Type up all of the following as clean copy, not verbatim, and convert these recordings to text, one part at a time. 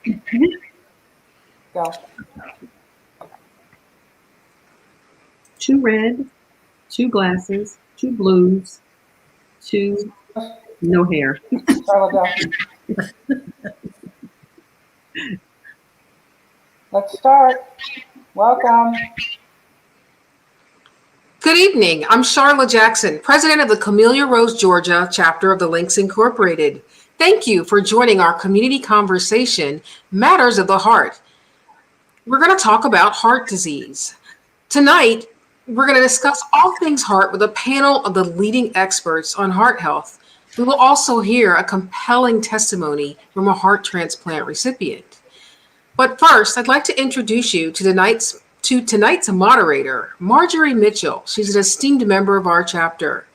Go. 2 red, 2 glasses, 2 blues, 2 no hair. Charlotte, go. Let's start. Welcome. Good evening. I'm Charla Jackson, president of the Camellia Rose, Georgia chapter of the Links Incorporated. Thank you for joining our community conversation, Matters of the Heart. We're going to talk about heart disease. Tonight, we're going to discuss all things heart with a panel of the leading experts on heart health. We will also hear a compelling testimony from a heart transplant recipient. But first, I'd like to introduce you to tonight's moderator, Marjorie Mitchell. She's an esteemed member of our chapter.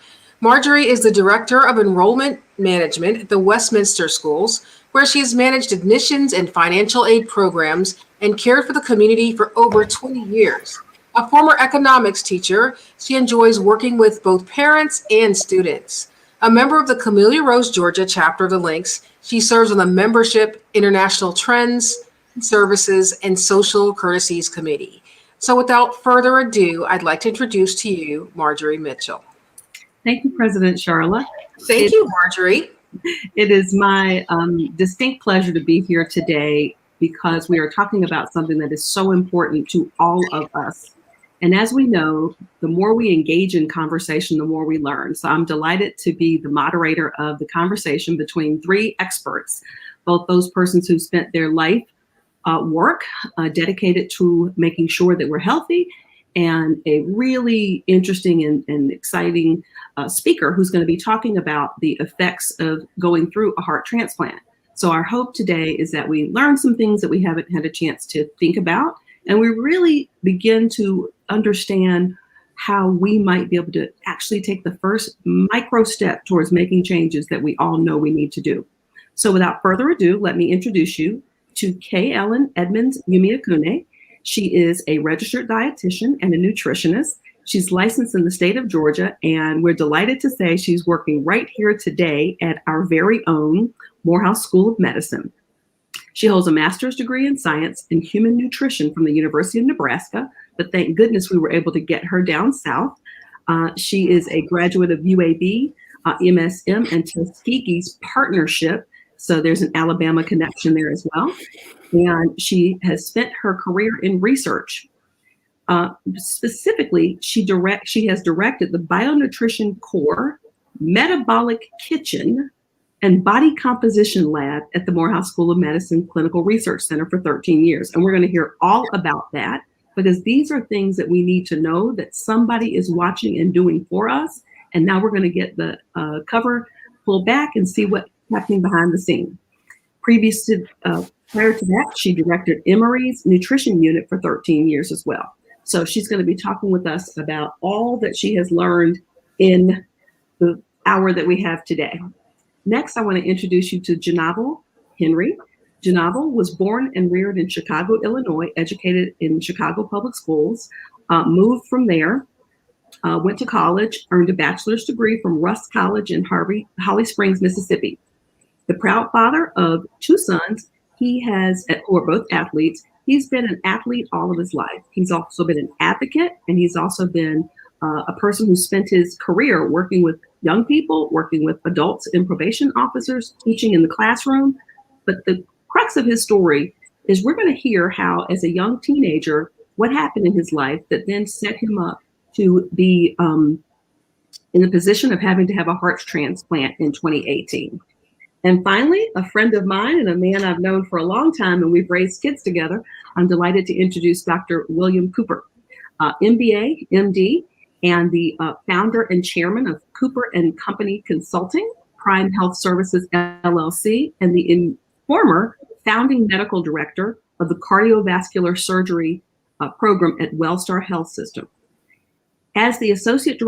Marjorie is the Director of Enrollment Management at the Westminster Schools, where she has managed admissions and financial aid programs and cared for the community for over 20 years. A former economics teacher, she enjoys working with both parents and students. A member of the Camellia Rose, Georgia chapter of the Links, she serves on the Membership, International Trends, Services, and Social Courtesies Committee. So without further ado, I'd like to introduce to you Marjorie Mitchell. Thank you, President Charla. Thank you, Marjorie. It is my distinct pleasure to be here today because we are talking about something that is so important to all of us. And as we know, the more we engage in conversation, the more we learn. So I'm delighted to be the moderator of the conversation between 3 experts, both those persons who spent their life work dedicated to making sure that we're healthy, and a really interesting and exciting speaker who's going to be talking about the effects of going through a heart transplant. So our hope today is that we learn some things that we haven't had a chance to think about, and we really begin to understand how we might be able to actually take the first micro step towards making changes that we all know we need to do. So without further ado, let me introduce you to K. Ellen Edmonds Yumiakune. She is a registered dietitian and a nutritionist. She's licensed in the state of Georgia, and we're delighted to say she's working right here today at our very own Morehouse School of Medicine. She holds a master's degree in science and human nutrition from the University of Nebraska, but thank goodness we were able to get her down south. She is a graduate of UAB, MSM, and Tuskegee's partnership. So there's an Alabama connection there as well. And she has spent her career in research. Specifically, she has directed the Bionutrition Core, Metabolic Kitchen, and Body Composition Lab at the Morehouse School of Medicine Clinical Research Center for 13 years. And we're going to hear all about that, because these are things that we need to know that somebody is watching and doing for us. And now we're going to get the cover pulled back and see what's happening behind the scene. Prior to that, she directed Emory's nutrition unit for 13 years as well. So she's going to be talking with us about all that she has learned in the hour that we have today. Next, I want to introduce you to Janavel Henry. Janavel was born and reared in Chicago, Illinois, educated in Chicago Public Schools, moved from there, went to college, earned a bachelor's degree from Rust College in Holly Springs, Mississippi. The proud father of 2 sons, who are both athletes. He's been an athlete all of his life. He's also been an advocate, and he's also been a person who spent his career working with young people, working with adults and probation officers, teaching in the classroom. But the crux of his story is we're going to hear how, as a young teenager, what happened in his life that then set him up to be in the position of having to have a heart transplant in 2018. And finally, a friend of mine and a man I've known for a long time, and we've raised kids together, I'm delighted to introduce Dr. William Cooper, MBA, MD, and the founder and chairman of Cooper and Company Consulting, Prime Health Services, LLC, and the former founding medical director of the cardiovascular surgery program at Wellstar Health System. As the associate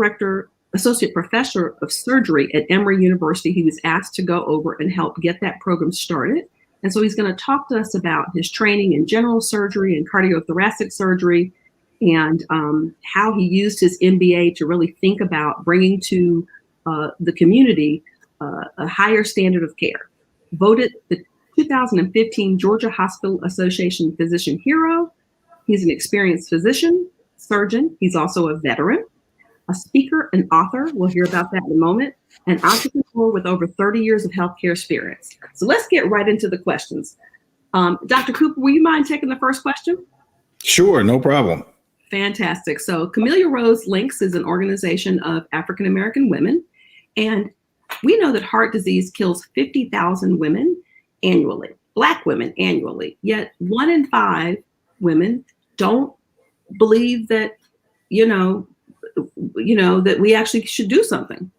professor of surgery at Emory University, he was asked to go over and help get that program started. And so he's going to talk to us about his training in general surgery and cardiothoracic surgery, and how he used his MBA to really think about bringing to the community a higher standard of care. Voted the 2015 Georgia Hospital Association Physician Hero. He's an experienced physician, surgeon. He's also a veteran, a speaker, an author. We'll hear about that in a moment. An entrepreneur with over 30 years of healthcare experience. So let's get right into the questions. Dr. Cooper, will you mind taking the first question? Sure, no problem. Fantastic. So Camellia Rose Links is an organization of African American women, and we know that heart disease kills 50,000 women annually, Black women annually. Yet 1 in 5 women don't believe that, that we actually should do something.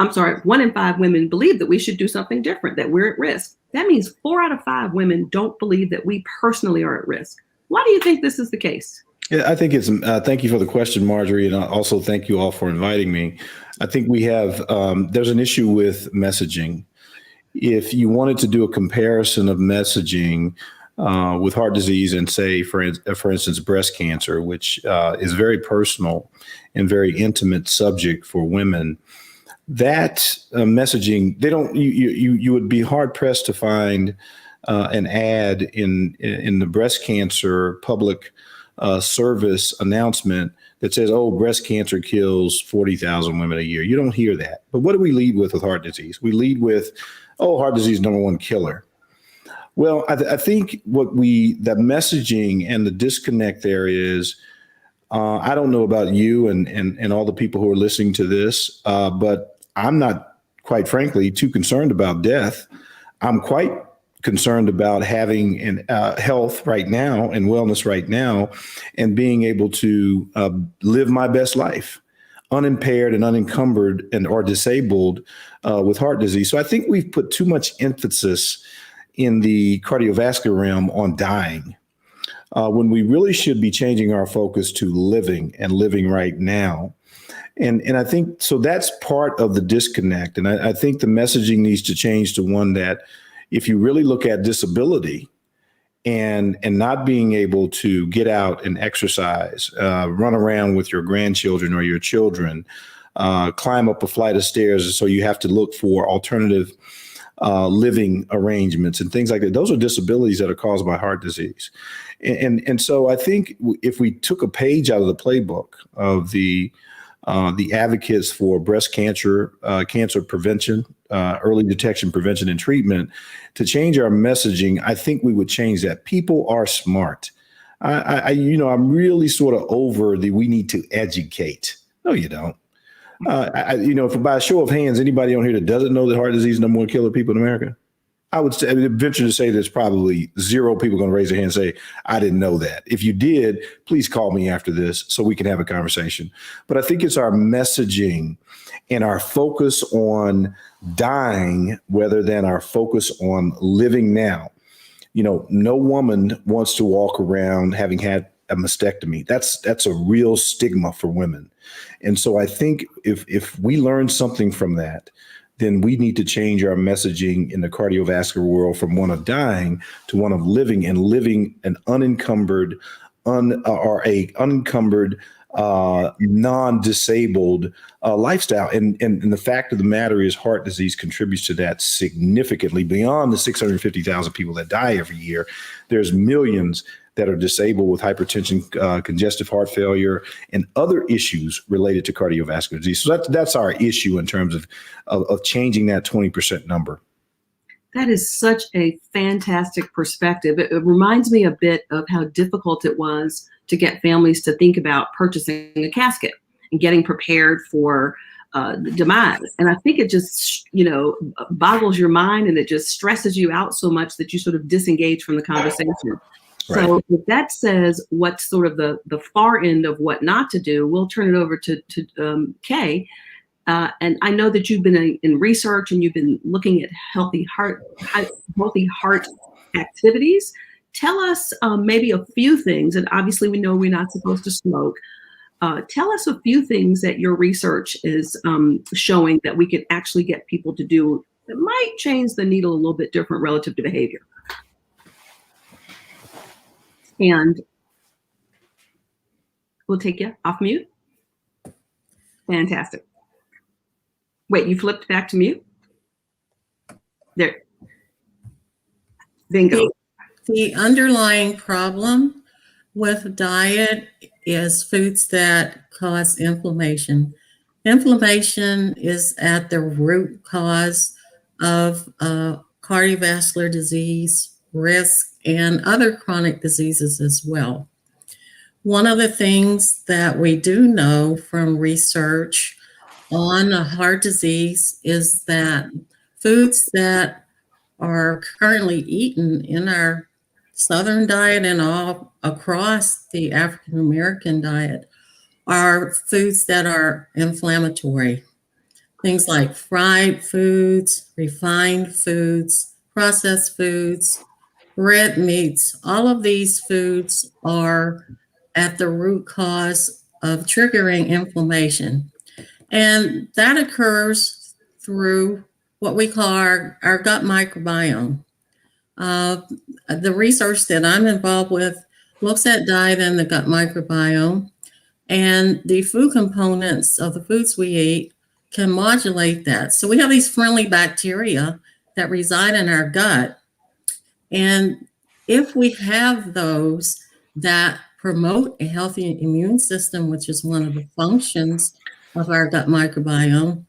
I'm sorry, 1 in 5 women believe that we should do something different, that we're at risk. That means 4 out of 5 women don't believe that we personally are at risk. Why do you think this is the case? Yeah, I think it's, thank you for the question, Marjorie, and also thank you all for inviting me. I think we have, there's an issue with messaging. If you wanted to do a comparison of messaging with heart disease and say, for instance, breast cancer, which is very personal and very intimate subject for women, that messaging, you would be hard pressed to find an ad in the breast cancer public service announcement that says, oh, breast cancer kills 40,000 women a year. You don't hear that. But what do we lead with heart disease? We lead with, oh, heart disease, #1 killer. Well, I think that messaging and the disconnect there is, I don't know about you and all the people who are listening to this, but I'm not, quite frankly, too concerned about death. I'm quite concerned about having health right now and wellness right now and being able to live my best life unimpaired and unencumbered or disabled with heart disease. So I think we've put too much emphasis in the cardiovascular realm on dying when we really should be changing our focus to living and living right now. And I think, so that's part of the disconnect. And I think the messaging needs to change to one that if you really look at disability and not being able to get out and exercise, run around with your grandchildren or your children, climb up a flight of stairs, so you have to look for alternative living arrangements and things like that. Those are disabilities that are caused by heart disease. And so I think if we took a page out of the playbook of the advocates for breast cancer, cancer prevention, early detection, prevention, and treatment, to change our messaging, I think we would change that. People are smart. I'm really sort of over we need to educate. No, you don't. If by a show of hands, anybody on here that doesn't know that heart disease is #1 killer of people in America, I would venture to say there's probably 0 people going to raise their hand and say, I didn't know that. If you did, please call me after this so we can have a conversation. But I think it's our messaging and our focus on dying rather than our focus on living now. No woman wants to walk around having had a mastectomy. That's a real stigma for women. And so I think if we learn something from that, then we need to change our messaging in the cardiovascular world from one of dying to one of living, and living an unencumbered, non-disabled lifestyle. And the fact of the matter is heart disease contributes to that significantly. Beyond the 650,000 people that die every year, there's millions that are disabled with hypertension, congestive heart failure, and other issues related to cardiovascular disease. So that's our issue in terms of changing that 20% number. That is such a fantastic perspective. It reminds me a bit of how difficult it was to get families to think about purchasing a casket and getting prepared for the demise. And I think it just, boggles your mind, and it just stresses you out so much that you sort of disengage from the conversation. Right. So if that says what's sort of the far end of what not to do, we'll turn it over to Kay. And I know that you've been in research and you've been looking at healthy heart activities. Tell us maybe a few things, and obviously we know we're not supposed to smoke. Tell us a few things that your research is showing that we can actually get people to do that might change the needle a little bit different relative to behavior. And we'll take you off mute. Fantastic. Wait, you flipped back to mute? There. Bingo. The underlying problem with diet is foods that cause inflammation. Inflammation is at the root cause of cardiovascular disease, risk, and other chronic diseases as well. One of the things that we do know from research on heart disease is that foods that are currently eaten in our Southern diet and all across the African American diet are foods that are inflammatory. Things like fried foods, refined foods, processed foods, red meats, all of these foods are at the root cause of triggering inflammation. And that occurs through what we call our gut microbiome. The research that I'm involved with looks at diet and the gut microbiome, and the food components of the foods we eat can modulate that. So we have these friendly bacteria that reside in our gut. And if we have those that promote a healthy immune system, which is one of the functions of our gut microbiome,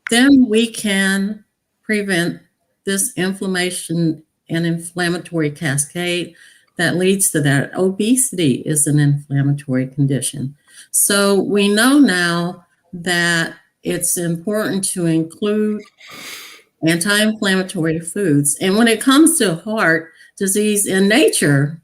then we can prevent this inflammation and inflammatory cascade that leads to that. Obesity is an inflammatory condition. So we know now that it's important to include anti-inflammatory foods. And when it comes to heart disease in nature,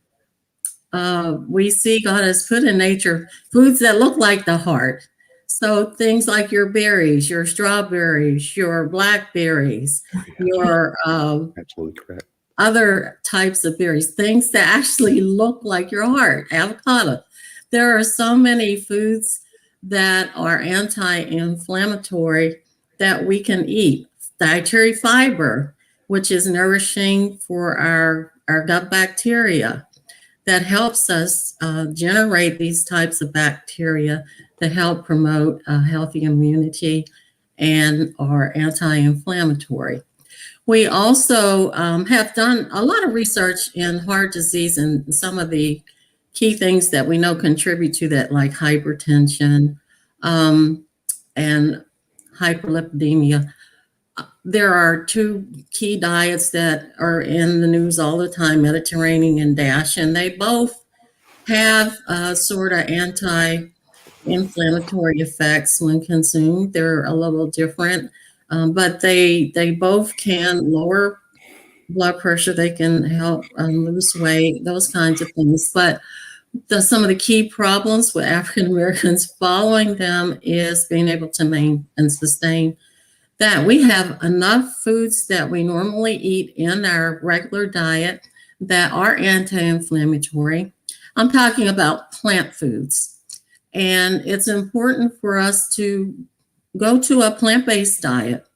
we see God has put in nature foods that look like the heart. So things like your berries, your strawberries, your blackberries, your Absolutely correct. other types of berries, things that actually look like your heart, avocado. There are so many foods that are anti-inflammatory that we can eat. Dietary fiber, which is nourishing for our gut bacteria, that helps us generate these types of bacteria that help promote healthy immunity and are anti-inflammatory. We also have done a lot of research in heart disease and some of the key things that we know contribute to that, like hypertension and hyperlipidemia. There are two key diets that are in the news all the time, Mediterranean and DASH, and they both have sort of anti-inflammatory effects when consumed. They're a little different, but they both can lower blood pressure. They can help lose weight, those kinds of things. But some of the key problems with African Americans following them is being able to maintain and sustain that. We have enough foods that we normally eat in our regular diet that are anti-inflammatory. I'm talking about plant foods. And it's important for us to go to a plant-based diet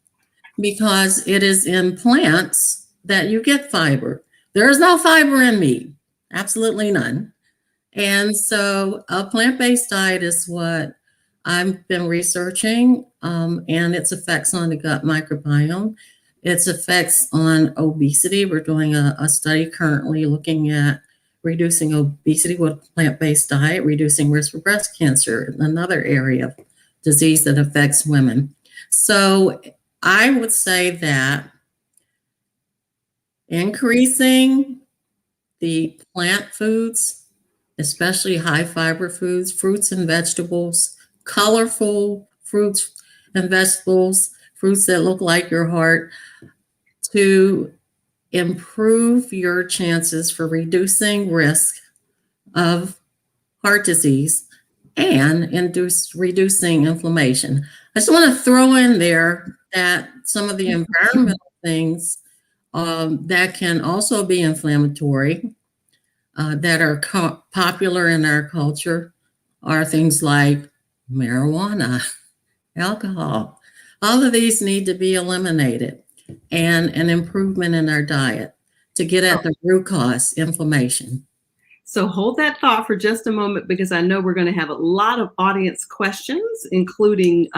because it is in plants that you get fiber. There is no fiber in meat, absolutely none. And so a plant-based diet is what I've been researching, and its effects on the gut microbiome, its effects on obesity. We're doing a study currently looking at reducing obesity with a plant-based diet, reducing risk for breast cancer, another area of disease that affects women. So I would say that increasing the plant foods, especially high fiber foods, fruits and vegetables, colorful fruits and vegetables, fruits that look like your heart, to improve your chances for reducing risk of heart disease and reducing inflammation. I just want to throw in there that some of the environmental things that can also be inflammatory that are popular in our culture are things like marijuana, alcohol. All of these need to be eliminated, and an improvement in our diet to get at the root cause, inflammation. So hold that thought for just a moment, because I know we're going to have a lot of audience questions, including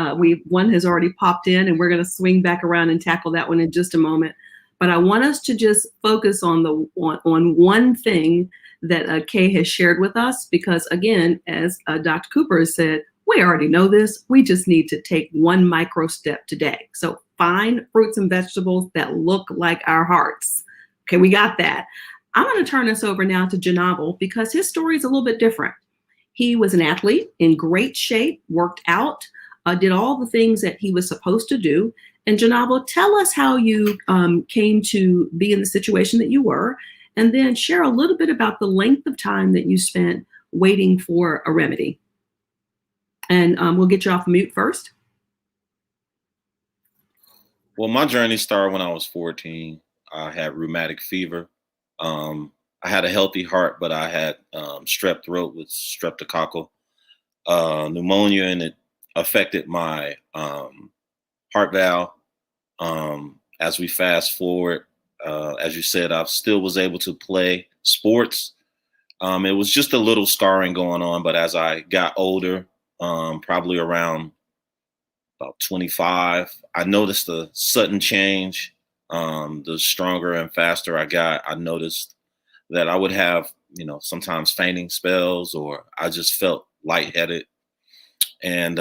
one has already popped in, and we're going to swing back around and tackle that one in just a moment. But I want us to just focus on on one thing that Kay has shared with us, because again, as Dr. Cooper has said, we already know this. We just need to take one micro step today. So find fruits and vegetables that look like our hearts. Okay, we got that. I'm going to turn this over now to Janavel, because his story is a little bit different. He was an athlete in great shape, worked out, did all the things that he was supposed to do. And Janavel, tell us how you came to be in the situation that you were, and then share a little bit about the length of time that you spent waiting for a remedy. And we'll get you off mute first. Well, my journey started when I was 14. I had rheumatic fever. I had a healthy heart, but I had strep throat with streptococcal pneumonia, and it affected my heart valve. As we fast forward, as you said, I still was able to play sports. It was just a little scarring going on, but as I got older, probably around about 25, I noticed a sudden change. The stronger and faster I got, I noticed that I would have, sometimes fainting spells, or I just felt lightheaded, and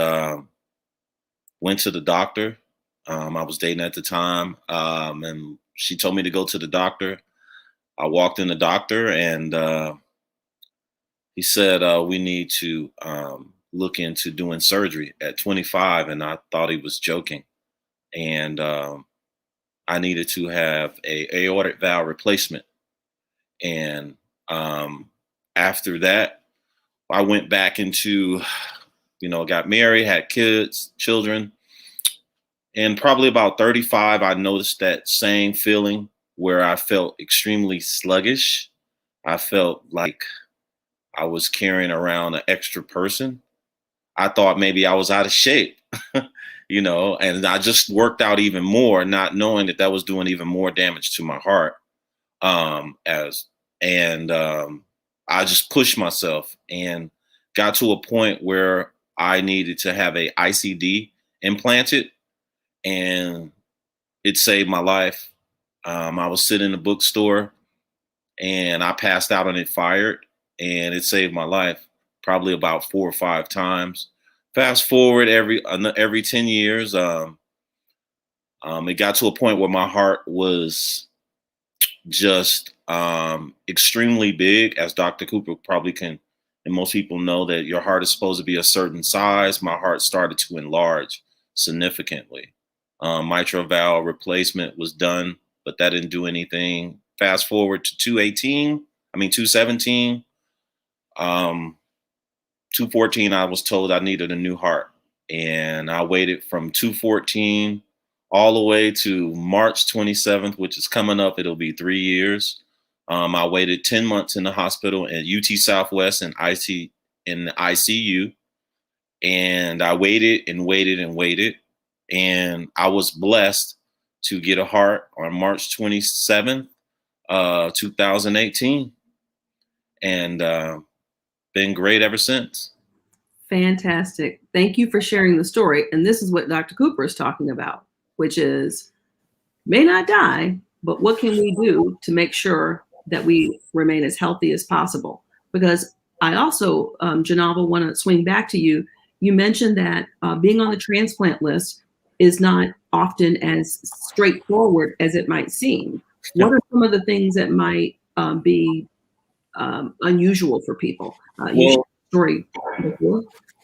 went to the doctor. I was dating at the time, and she told me to go to the doctor. I walked in the doctor, and he said, we need to look into doing surgery at 25. And I thought he was joking. And I needed to have a aortic valve replacement. And after that, I went back into, got married, had children. And probably about 35, I noticed that same feeling where I felt extremely sluggish. I felt like I was carrying around an extra person. I thought maybe I was out of shape, and I just worked out even more, not knowing that was doing even more damage to my heart. I just pushed myself and got to a point where I needed to have a ICD implanted, and it saved my life. I was sitting in a bookstore and I passed out and it fired, and it saved my life probably about 4 or 5 times. Fast forward every 10 years, it got to a point where my heart was just extremely big, as Dr. Cooper probably can, and most people know that your heart is supposed to be a certain size. My heart started to enlarge significantly. Mitral valve replacement was done, but that didn't do anything. Fast forward to 217, 214, I was told I needed a new heart. And I waited from 214 all the way to March 27th, which is coming up. It'll be 3 years. I waited 10 months in the hospital at UT Southwest in the ICU. And I waited and waited and waited. And I was blessed to get a heart on March 27th, 2018. And been great ever since. Fantastic. Thank you for sharing the story. And this is what Dr. Cooper is talking about, which is may not die, but what can we do to make sure that we remain as healthy as possible? Because I also, Janavel, want to swing back to you. You mentioned that being on the transplant list is not often as straightforward as it might seem. What are some of the things that might be unusual for people?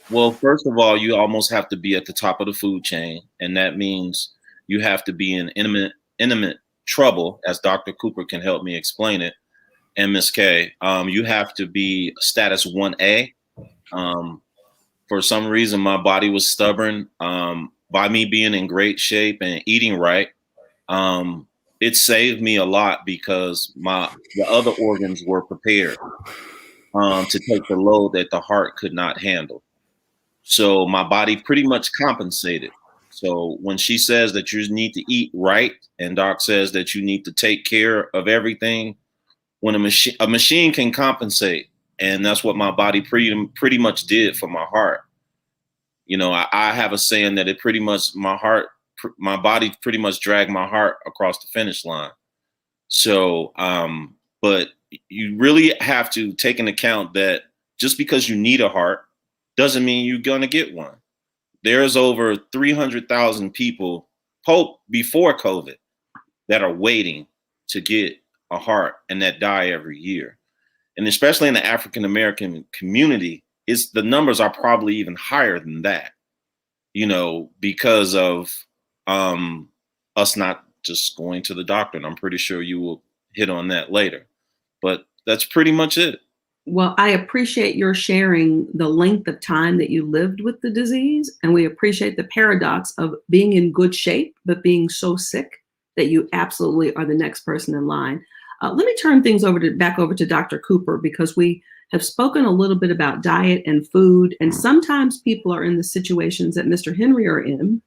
Well, first of all, you almost have to be at the top of the food chain, and that means you have to be in intimate trouble, as Dr. Cooper can help me explain it, and Ms. K. You have to be status 1A. For some reason, my body was stubborn. By me being in great shape and eating right, it saved me a lot because the other organs were prepared to take the load that the heart could not handle. So my body pretty much compensated. So when she says that you need to eat right, and Doc says that you need to take care of everything, when a machine can compensate, and that's what my body pretty much did for my heart. I have a saying that my body pretty much dragged my heart across the finish line. So, but you really have to take into account that just because you need a heart doesn't mean you're going to get one. There's over 300,000 people before COVID that are waiting to get a heart and that die every year. And especially in the African American community, the numbers are probably even higher than that, because of us not just going to the doctor. And I'm pretty sure you will hit on that later. But that's pretty much it. Well, I appreciate your sharing the length of time that you lived with the disease. And we appreciate the paradox of being in good shape, but being so sick that you absolutely are the next person in line. Let me turn things back over to Dr. Cooper, because we have spoken a little bit about diet and food. And sometimes people are in the situations that Mr. Henry are in,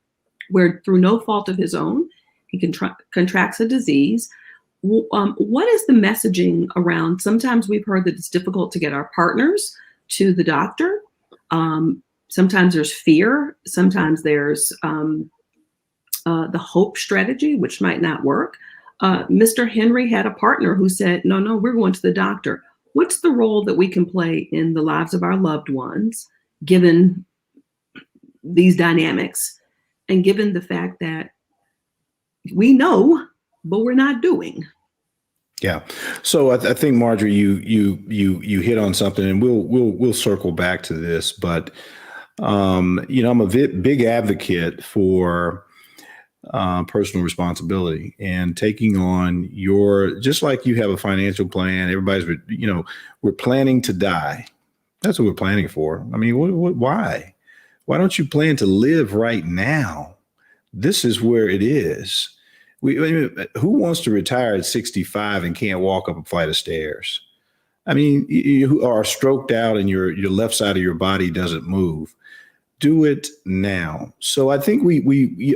where through no fault of his own, he contracts a disease. What is the messaging around? Sometimes we've heard that it's difficult to get our partners to the doctor. Sometimes there's fear. Sometimes there's the hope strategy, which might not work. Mr. Henry had a partner who said, no, we're going to the doctor. What's the role that we can play in the lives of our loved ones, given these dynamics, and given the fact that we know, but we're not doing? Yeah. So I think, Marjorie, you hit on something, and we'll circle back to this. But I'm a big advocate for personal responsibility and taking on just like you have a financial plan. Everybody's, we're planning to die. That's what we're planning for. I mean, why? Why don't you plan to live right now? This is where it is. Who wants to retire at 65 and can't walk up a flight of stairs? I mean, you are stroked out and your left side of your body doesn't move. Do it now. So I think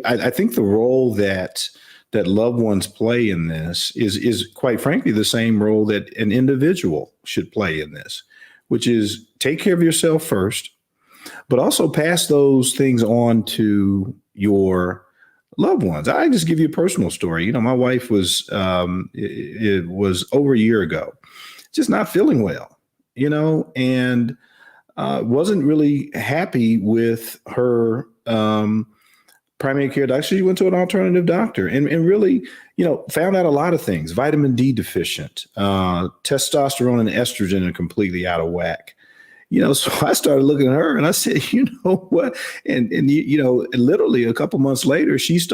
I think the role that loved ones play in this is quite frankly the same role that an individual should play in this, which is take care of yourself first, but also pass those things on to your loved ones. I just give you a personal story. My wife was it was over a year ago, just not feeling well, and wasn't really happy with her primary care doctor. She went to an alternative doctor and really, found out a lot of things. Vitamin D deficient, testosterone and estrogen are completely out of whack. So I started looking at her and I said, you know what? And literally a couple months later, she's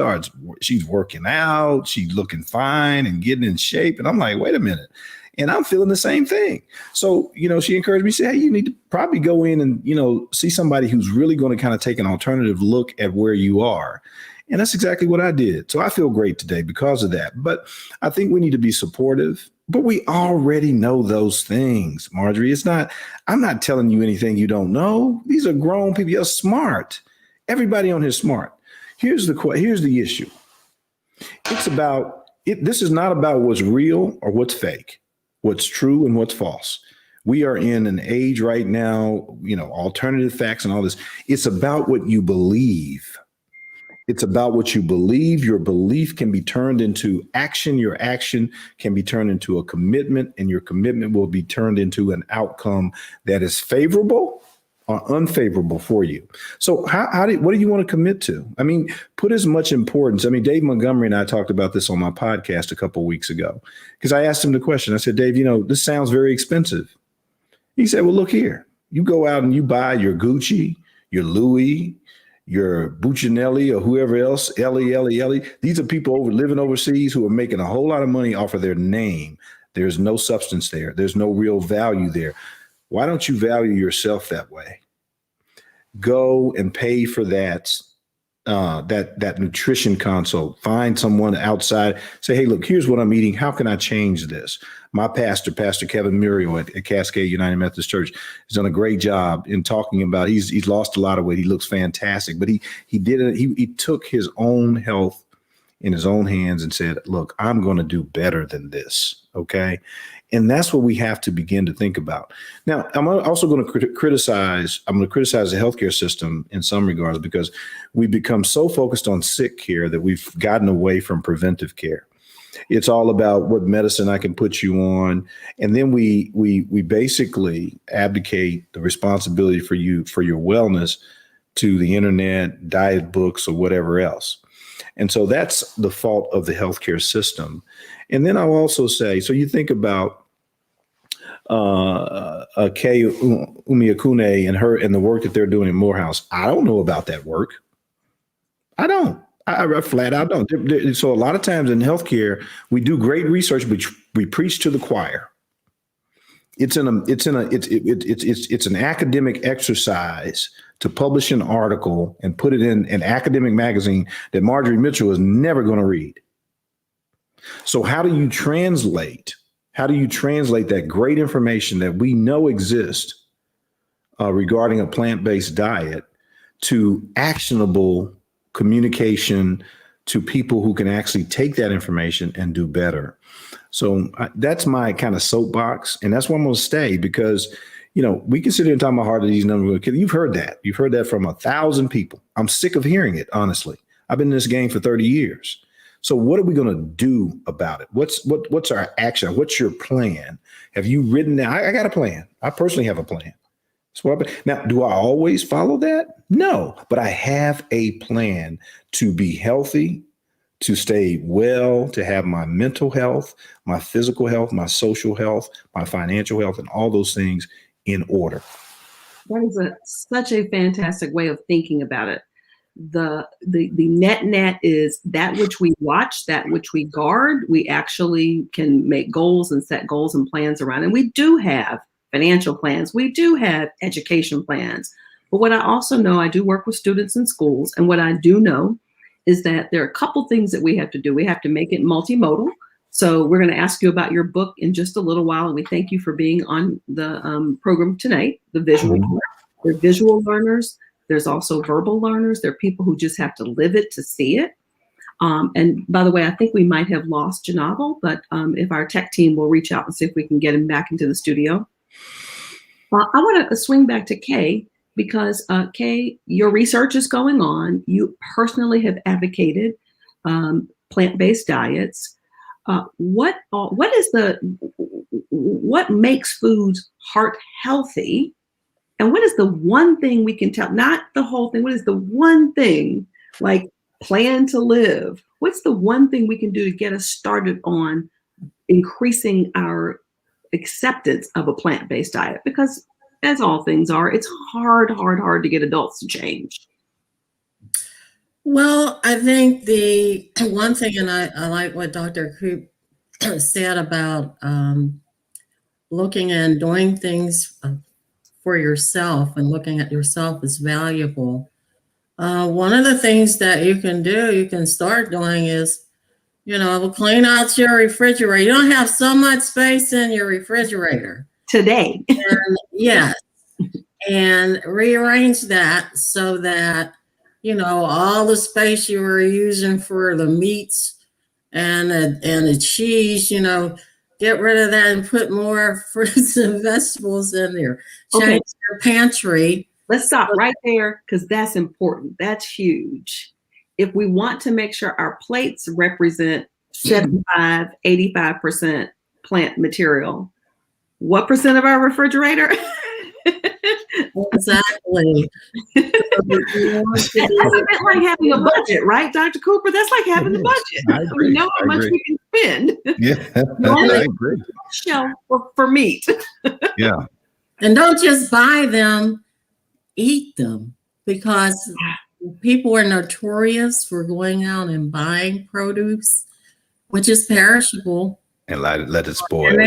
working out, she's looking fine and getting in shape. And I'm like, wait a minute. And I'm feeling the same thing. So, she encouraged me, say, hey, you need to probably go in and, see somebody who's really going to kind of take an alternative look at where you are. And that's exactly what I did. So I feel great today because of that. But I think we need to be supportive. But we already know those things, Marjorie. I'm not telling you anything you don't know. These are grown people. You're smart. Everybody on here is smart. Here's the issue. This is not about what's real or what's fake, what's true and what's false. We are in an age right now, alternative facts and all this. It's about what you believe. It's about what you believe. Your belief can be turned into action. Your action can be turned into a commitment, and your commitment will be turned into an outcome that is favorable or unfavorable for you. So what do you want to commit to? I mean, put as much importance. I mean, Dave Montgomery and I talked about this on my podcast a couple of weeks ago, because I asked him the question. I said, Dave, this sounds very expensive. He said, well, look here. You go out and you buy your Gucci, your Louis, your Buccinelli, or whoever else, Ellie. These are people living overseas who are making a whole lot of money off of their name. There's no substance there. There's no real value there. Why don't you value yourself that way? Go and pay for that nutrition consult. Find someone outside. Say, hey, look, here's what I'm eating. How can I change this? My pastor, Pastor Kevin Muriel at Cascade United Methodist Church, has done a great job in talking about. He's lost a lot of weight. He looks fantastic, but he took his own health in his own hands and said, look, I'm going to do better than this. Okay. And that's what we have to begin to think about. Now, I'm also going to criticize the healthcare system in some regards, because we become so focused on sick care that we've gotten away from preventive care. It's all about what medicine I can put you on. And then we basically abdicate the responsibility for you, for your wellness, to the internet, diet books, or whatever else. And so that's the fault of the healthcare system. And then I'll also say, so you think about Kay Umiakune and her and the work that they're doing in Morehouse. I don't know about that work. I don't. I flat out don't. So a lot of times in healthcare, we do great research, but we preach to the choir. It's an academic exercise to publish an article and put it in an academic magazine that Marjorie Mitchell is never going to read. So how do you translate that great information that we know exists regarding a plant-based diet to actionable communication to people who can actually take that information and do better? So that's my kind of soapbox, and that's where I'm going to stay, because, you know, we can sit here and talk about heart disease numbers. You've heard that. You've heard that from 1,000 people. I'm sick of hearing it, honestly. I've been in this game for 30 years. So what are we going to do about it? What's our action? What's your plan? Have you written down? I got a plan. I personally have a plan. Now, do I always follow that? No, but I have a plan to be healthy, to stay well, to have my mental health, my physical health, my social health, my financial health, and all those things in order. That is such a fantastic way of thinking about it. The net is that which we watch, that which we guard, we actually can make goals and set goals and plans around. And we do have financial plans. We do have education plans. But what I also know, I do work with students in schools. And what I do know is that there are a couple things that we have to do. We have to make it multimodal. So we're going to ask you about your book in just a little while. And we thank you for being on the program tonight, the visual. They're visual learners. There's also verbal learners. There are people who just have to live it to see it. And by the way, I think we might have lost Janavel, but if our tech team will reach out and see if we can get him back into the studio. I want to swing back to Kay, because Kay, your research is going on. You personally have advocated plant-based diets. What makes foods heart healthy? And what is the one thing we can tell, not the whole thing, what is the one thing, like plan to live? What's the one thing we can do to get us started on increasing our acceptance of a plant-based diet? Because as all things are, it's hard to get adults to change. Well, I think the one thing, and I like what Dr. Koop said about looking and doing things for yourself and looking at yourself is valuable. One of the things that you can start doing is, clean out your refrigerator. You don't have so much space in your refrigerator. Today. Yes. And rearrange that so that, all the space you were using for the meats and the cheese, get rid of that and put more fruits and vegetables in there. Change your pantry. Let's stop right there, because that's important. That's huge. If we want to make sure our plates represent 75, 85% plant material, what percent of our refrigerator? Exactly. That's a bit like having a budget, right, Dr. Cooper? That's like having a budget. I agree. We know how much we can spend. Yeah, I agree. Shelf for meat. Yeah. And don't just buy them, eat them, because people are notorious for going out and buying produce, which is perishable, And let it spoil. and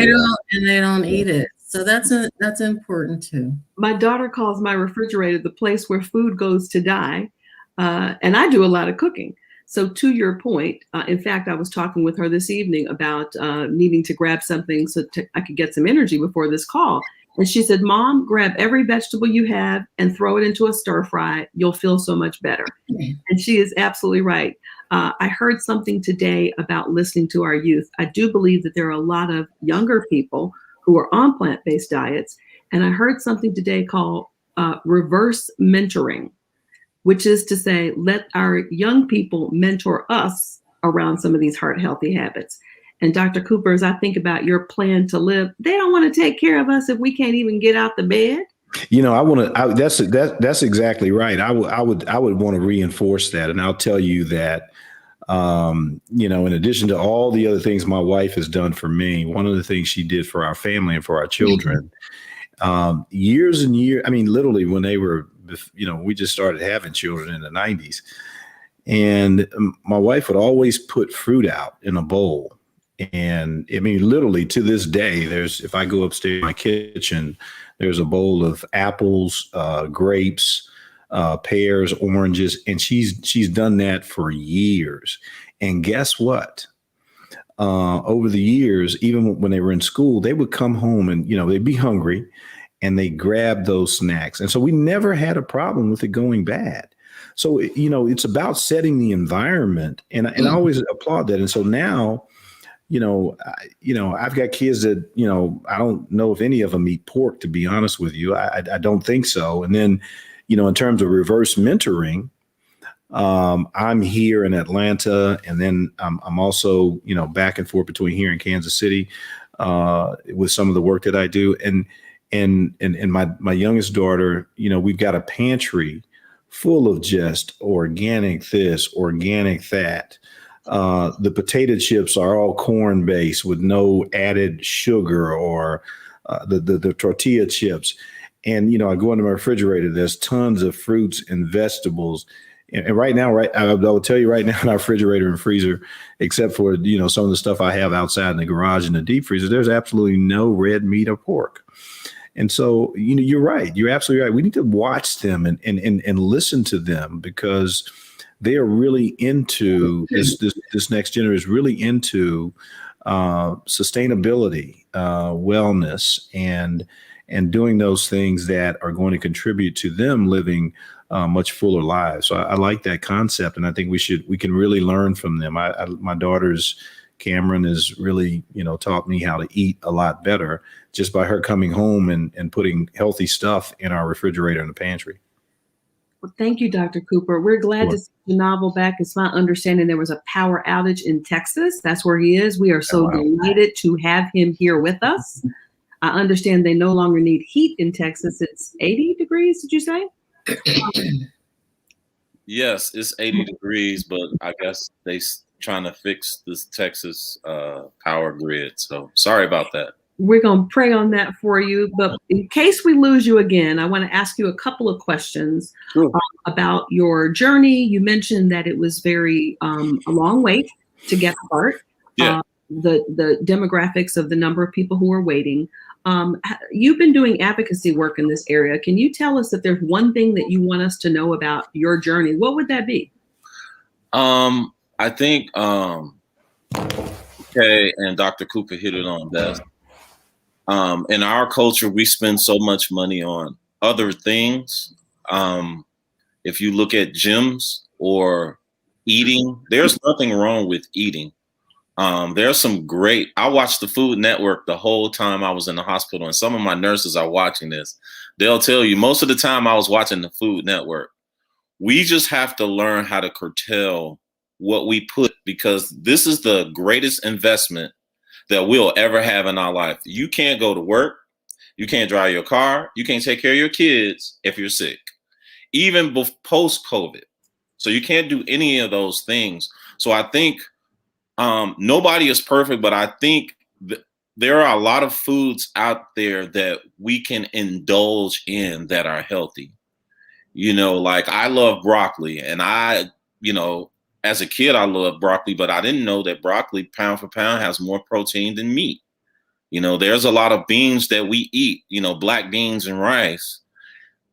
they don't eat it. So that's important too. My daughter calls my refrigerator the place where food goes to die. And I do a lot of cooking. So to your point, in fact, I was talking with her this evening about needing to grab something so I could get some energy before this call. And she said, Mom, grab every vegetable you have and throw it into a stir fry. You'll feel so much better. And she is absolutely right. I heard something today about listening to our youth. I do believe that there are a lot of younger people who are on plant-based diets. And I heard something today called reverse mentoring, which is to say, let our young people mentor us around some of these heart healthy habits. And Dr. Cooper, as I think about your plan to live, they don't want to take care of us if we can't even get out the bed. That's exactly right. I would want to reinforce that. And I'll tell you that, in addition to all the other things my wife has done for me, one of the things she did for our family and for our children, years and years, I mean, literally when they were, we just started having children in the 90s. And my wife would always put fruit out in a bowl. And I mean, literally to this day, if I go upstairs in my kitchen, there's a bowl of apples, grapes, pears, oranges, and she's done that for years. And guess what? Over the years, even when they were in school, they would come home and, they'd be hungry and they grab those snacks. And so we never had a problem with it going bad. So, it's about setting the environment, and I always applaud that. And so now, I've got kids that, I don't know if any of them eat pork, to be honest with you. I don't think so. And then, in terms of reverse mentoring, I'm here in Atlanta, and then I'm also, back and forth between here and Kansas City with some of the work that I do. And my youngest daughter, we've got a pantry full of just organic this, organic that. The potato chips are all corn based with no added sugar, or the tortilla chips. And, I go into my refrigerator, there's tons of fruits and vegetables. And right now, I will tell you right now in our refrigerator and freezer, except for, some of the stuff I have outside in the garage in the deep freezer, there's absolutely no red meat or pork. And so, you're right. You're absolutely right. We need to watch them and listen to them, because they are really into this next generation is really into sustainability, wellness, and doing those things that are going to contribute to them living much fuller lives. So I like that concept, and I think we can really learn from them. My daughter's Cameron has really, taught me how to eat a lot better just by her coming home and putting healthy stuff in our refrigerator in the pantry. Well, thank you, Dr. Cooper. We're glad to see Janabel back. It's my understanding there was a power outage in Texas. That's where he is. We are so delighted to have him here with us. I understand they no longer need heat in Texas. It's 80 degrees, did you say? Yes, it's 80 degrees, but I guess they trying to fix this Texas power grid. So sorry about that. We're going to pray on that for you. But in case we lose you again, I want to ask you a couple of questions about your journey. You mentioned that it was very a long wait to get HEART. Yeah. The demographics of the number of people who are waiting. You've been doing advocacy work in this area. Can you tell us if there's one thing that you want us to know about your journey? What would that be? I think, okay, and Dr. Cooper hit it on best. In our culture, we spend so much money on other things. If you look at gyms or eating, there's nothing wrong with eating. There's some I watched the Food Network the whole time I was in the hospital, and some of my nurses are watching this. They'll tell you most of the time I was watching the Food Network. We just have to learn how to curtail what we put, because this is the greatest investment that we'll ever have in our life. You can't go to work. You can't drive your car. You can't take care of your kids if you're sick, even post-COVID. So you can't do any of those things. So I think nobody is perfect, but I think there are a lot of foods out there that we can indulge in that are healthy. Like I love broccoli, and as a kid, I loved broccoli, but I didn't know that broccoli pound for pound has more protein than meat. There's a lot of beans that we eat, black beans and rice.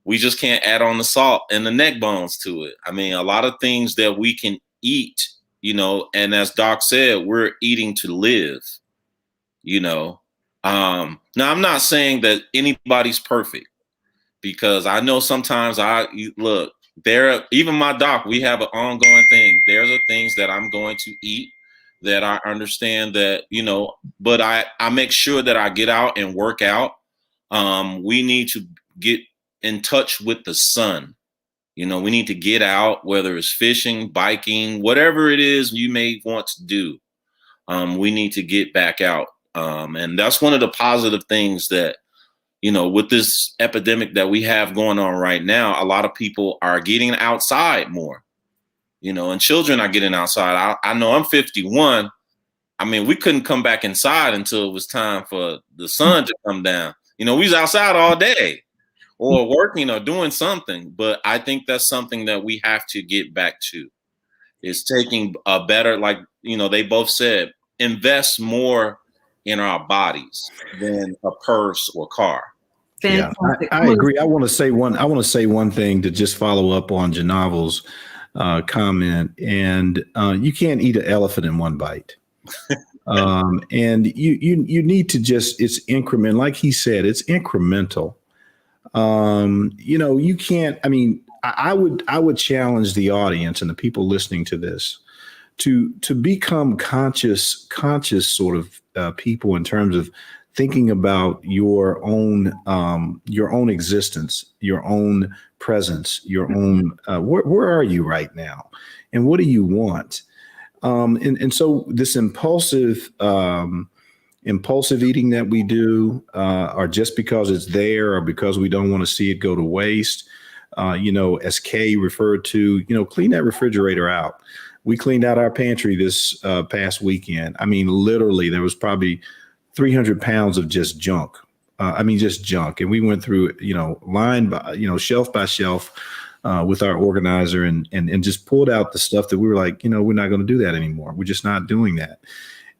We just can't add on the salt and the neck bones to it. I mean, a lot of things that we can eat, and as Doc said, we're eating to live, Now, I'm not saying that anybody's perfect, because I know sometimes even my doc, we have an ongoing thing. There are things that I'm going to eat that I understand that, but I make sure that I get out and work out. We need to get in touch with the sun. We need to get out, whether it's fishing, biking, whatever it is you may want to do. We need to get back out. And that's one of the positive things that, with this epidemic that we have going on right now, a lot of people are getting outside more, and children are getting outside. I know I'm 51. I mean, we couldn't come back inside until it was time for the sun to come down. We was outside all day or working or doing something. But I think that's something that we have to get back to, is taking a better, like, they both said, invest more in our bodies than a purse or car. Fantastic. Yeah, I agree. I want to say one thing to just follow up on Janaval's comment. And you can't eat an elephant in one bite. And you need to it's increment, like he said, it's incremental. You can't, I would challenge the audience and the people listening to this to become conscious sort of people in terms of thinking about your own existence, your own presence, your own, where are you right now? And what do you want? And so this impulsive eating that we do, or just because it's there or because we don't want to see it go to waste, as Kay referred to, clean that refrigerator out. We cleaned out our pantry this past weekend. Literally, there was probably 300 pounds of just junk. Just junk. And we went through, line by, shelf by shelf with our organizer and just pulled out the stuff that we were like, we're not going to do that anymore. We're just not doing that.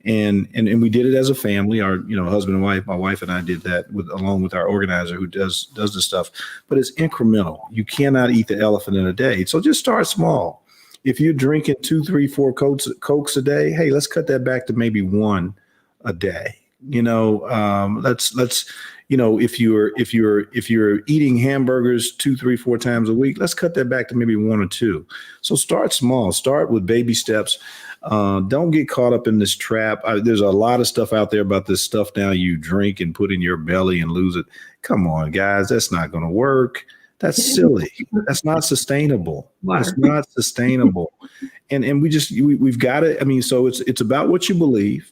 And we did it as a family, our, husband and wife, my wife and I did that along with our organizer who does this stuff, but it's incremental. You cannot eat the elephant in a day. So just start small. If you're drinking 2, 3, 4 Cokes a day, hey, let's cut that back to maybe 1 a day. Let's if you're eating hamburgers 2, 3, 4 times a week, let's cut that back to maybe 1 or 2. So start small, start with baby steps. Don't get caught up in this trap. There's a lot of stuff out there about this stuff now you drink and put in your belly and lose it. Come on, guys, that's not going to work. That's silly. That's not sustainable. It's not sustainable. And we've got it. So it's about what you believe.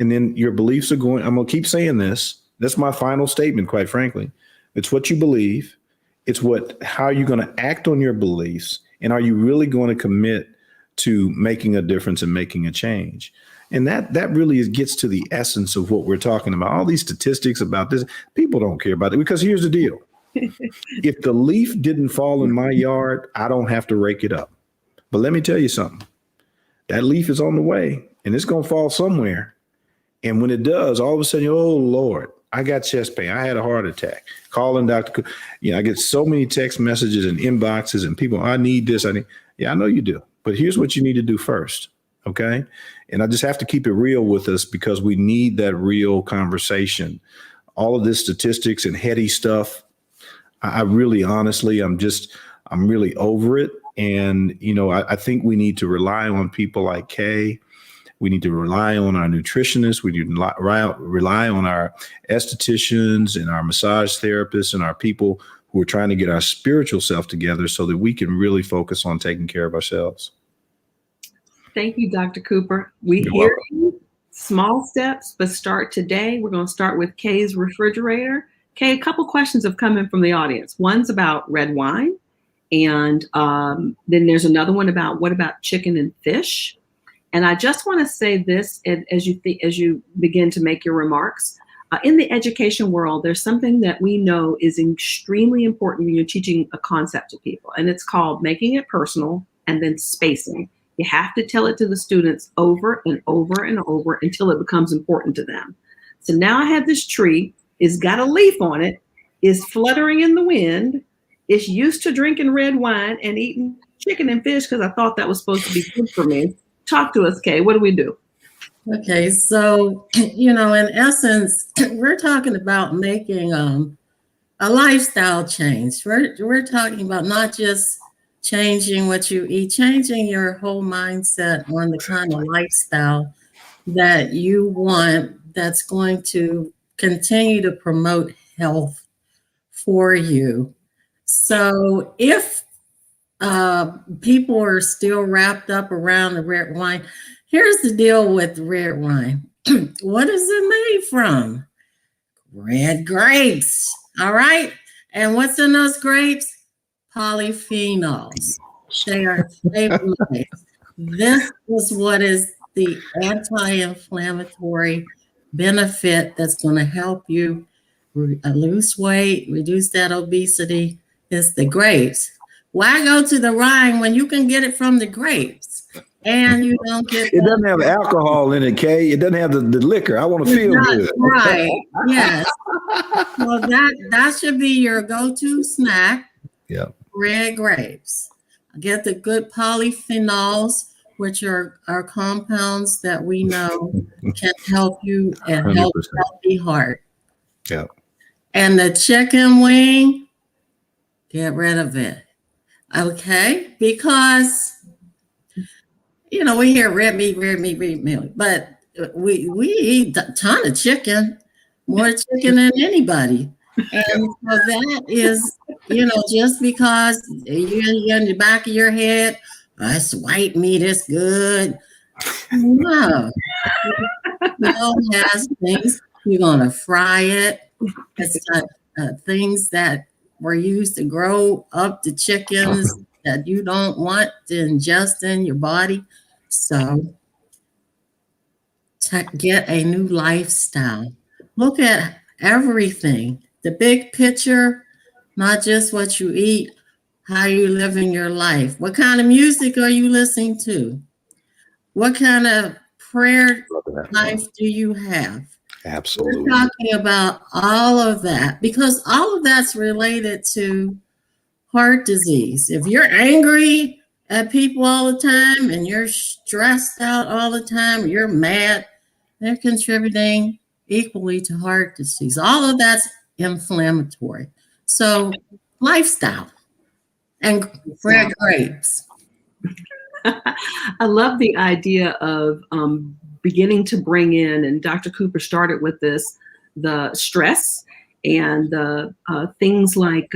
And then your beliefs are going, I'm going to keep saying this. That's my final statement, quite frankly. It's what you believe. It's how you're going to act on your beliefs. And are you really going to commit to making a difference and making a change? And that really gets to the essence of what we're talking about. All these statistics about this, people don't care about it, because here's the deal. If the leaf didn't fall in my yard, I don't have to rake it up. But let me tell you something. That leaf is on the way and it's going to fall somewhere. And when it does, all of a sudden, oh, Lord, I got chest pain. I had a heart attack. Calling Dr. I get so many text messages and inboxes and people, I need this. Yeah, I know you do. But here's what you need to do first. Okay. And I just have to keep it real with us, because we need that real conversation. All of this statistics and heady stuff, I really, honestly, I'm really over it. And, I think we need to rely on people like Kay. We need to rely on our nutritionists. We need to rely on our estheticians and our massage therapists and our people who are trying to get our spiritual self together so that we can really focus on taking care of ourselves. Thank you, Dr. Cooper. We hear you. Small steps, but start today. We're going to start with Kay's refrigerator. Kay, a couple questions have come in from the audience. One's about red wine. And then there's another one about, what about chicken and fish? And I just want to say this as you begin to make your remarks. In the education world, there's something that we know is extremely important when you're teaching a concept to people, and it's called making it personal and then spacing. You have to tell it to the students over and over and over until it becomes important to them. So now I have this tree, it's got a leaf on it, is fluttering in the wind, it's used to drinking red wine and eating chicken and fish because I thought that was supposed to be good for me. Talk to us, Kay. What do we do? Okay, so, in essence, we're talking about making a lifestyle change. We're talking about not just changing what you eat, changing your whole mindset on the kind of lifestyle that you want, that's going to continue to promote health for you. So if people are still wrapped up around the red wine, Here's the deal with red wine. What is it made from? Red grapes. All right. And what's in those grapes? Polyphenols. They are flavonoids. This is what is the anti-inflammatory benefit that's going to help you lose weight, reduce that obesity. It's the grapes. Why go to the wine when you can get it from the grapes? And you don't get It doesn't have alcohol in it, Kay. It doesn't have the liquor. I want to feel good. Right. Yes. Well, that should be your go-to snack. Yeah. Red grapes. Get the good polyphenols, which are compounds that we know can help you and help 100%. healthy heart. Yeah. And the chicken wing, get rid of it. Okay? Because we hear red meat, but we eat a ton of chicken, more chicken than anybody. And so that is, just because you're in the back of your head, this white meat is good. No. Has things, you're going to fry it. It's got things that were used to grow up the chickens that you don't want to ingest in your body. So get a new lifestyle. Look at everything, the big picture, not just what you eat, how you living your life. What kind of music are you listening to? What kind of prayer life do you have? Absolutely. We're talking about all of that because all of that's related to heart disease. If you're angry at people all the time and you're stressed out all the time, you're mad, they're contributing equally to heart disease. All of that's inflammatory. So lifestyle and red grapes. I love the idea of beginning to bring in, and Dr. Cooper started with this, the stress and the things like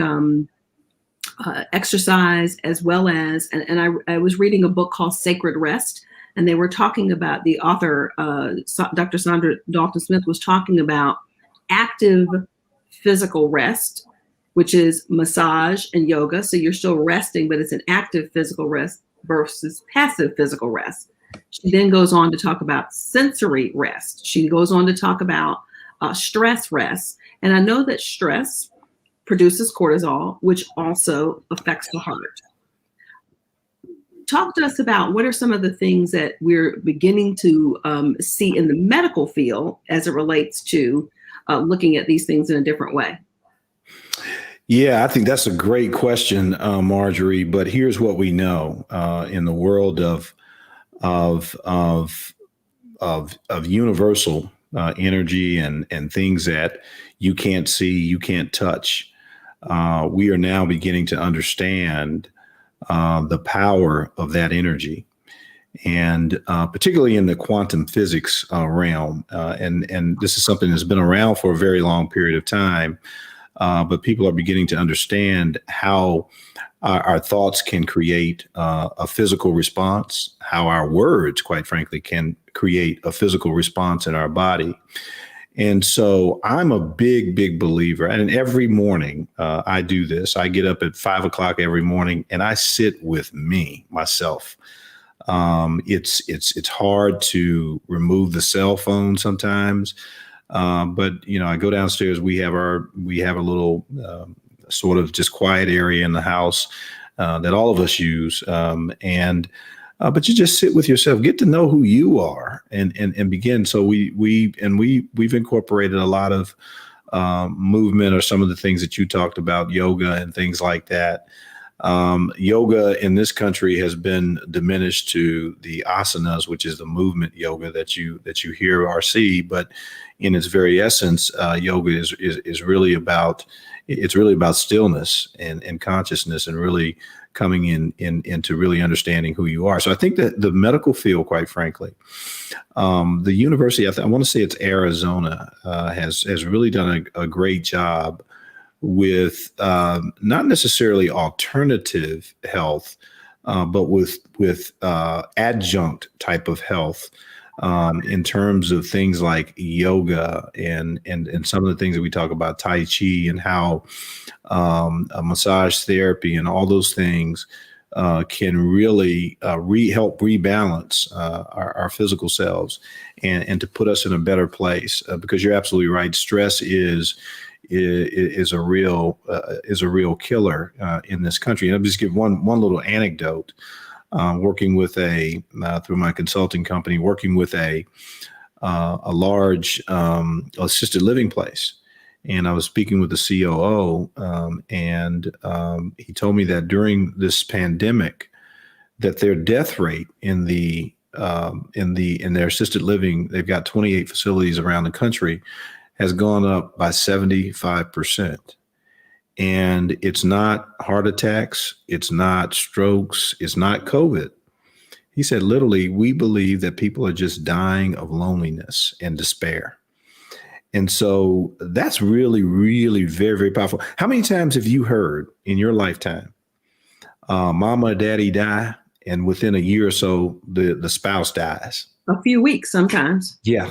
exercise, as well as, and I was reading a book called Sacred Rest, and they were talking about, the author, Dr. Sandra Dalton Smith, was talking about active physical rest, which is massage and yoga. So you're still resting, but it's an active physical rest versus passive physical rest. She then goes on to talk about sensory rest. She goes on to talk about stress rest. And I know that stress produces cortisol, which also affects the heart. Talk to us about what are some of the things that we're beginning to see in the medical field as it relates to looking at these things in a different way. Yeah, I think that's a great question, Marjorie. But here's what we know in the world of universal energy and things that you can't see, you can't touch. We are now beginning to understand the power of that energy, and particularly in the quantum physics realm. And this is something that's been around for a very long period of time. But people are beginning to understand how our thoughts can create a physical response, how our words, quite frankly, can create a physical response in our body. And so I'm a big believer. And every morning I do this. I get up at 5 o'clock every morning and I sit with myself. It's hard to remove the cell phone sometimes. But I go downstairs. We have a little sort of just quiet area in the house that all of us use. But you just sit with yourself, get to know who you are, and begin. So we've incorporated a lot of movement, or some of the things that you talked about, yoga and things like that. Yoga in this country has been diminished to the asanas, which is the movement yoga that you hear or see. But in its very essence, yoga is really about stillness and consciousness, and really coming into really understanding who you are. So I think that the medical field, quite frankly, the university, I want to say it's Arizona, has really done a great job with not necessarily alternative health, but with adjunct type of health, in terms of things like yoga and some of the things that we talk about, Tai Chi, and how massage therapy and all those things can really help rebalance our physical selves and to put us in a better place. Because you're absolutely right, stress is a real killer in this country. And I'll just give one little anecdote. Working with through my consulting company, working with a large assisted living place. And I was speaking with the COO, and he told me that during this pandemic, that their death rate in their assisted living, they've got 28 facilities around the country, has gone up by 75%. And it's not heart attacks, it's not strokes, it's not COVID. He said, literally, we believe that people are just dying of loneliness and despair. And so that's really, really very, very powerful. How many times have you heard in your lifetime, mama or daddy die, and within a year or so, the spouse dies? A few weeks sometimes. Yeah.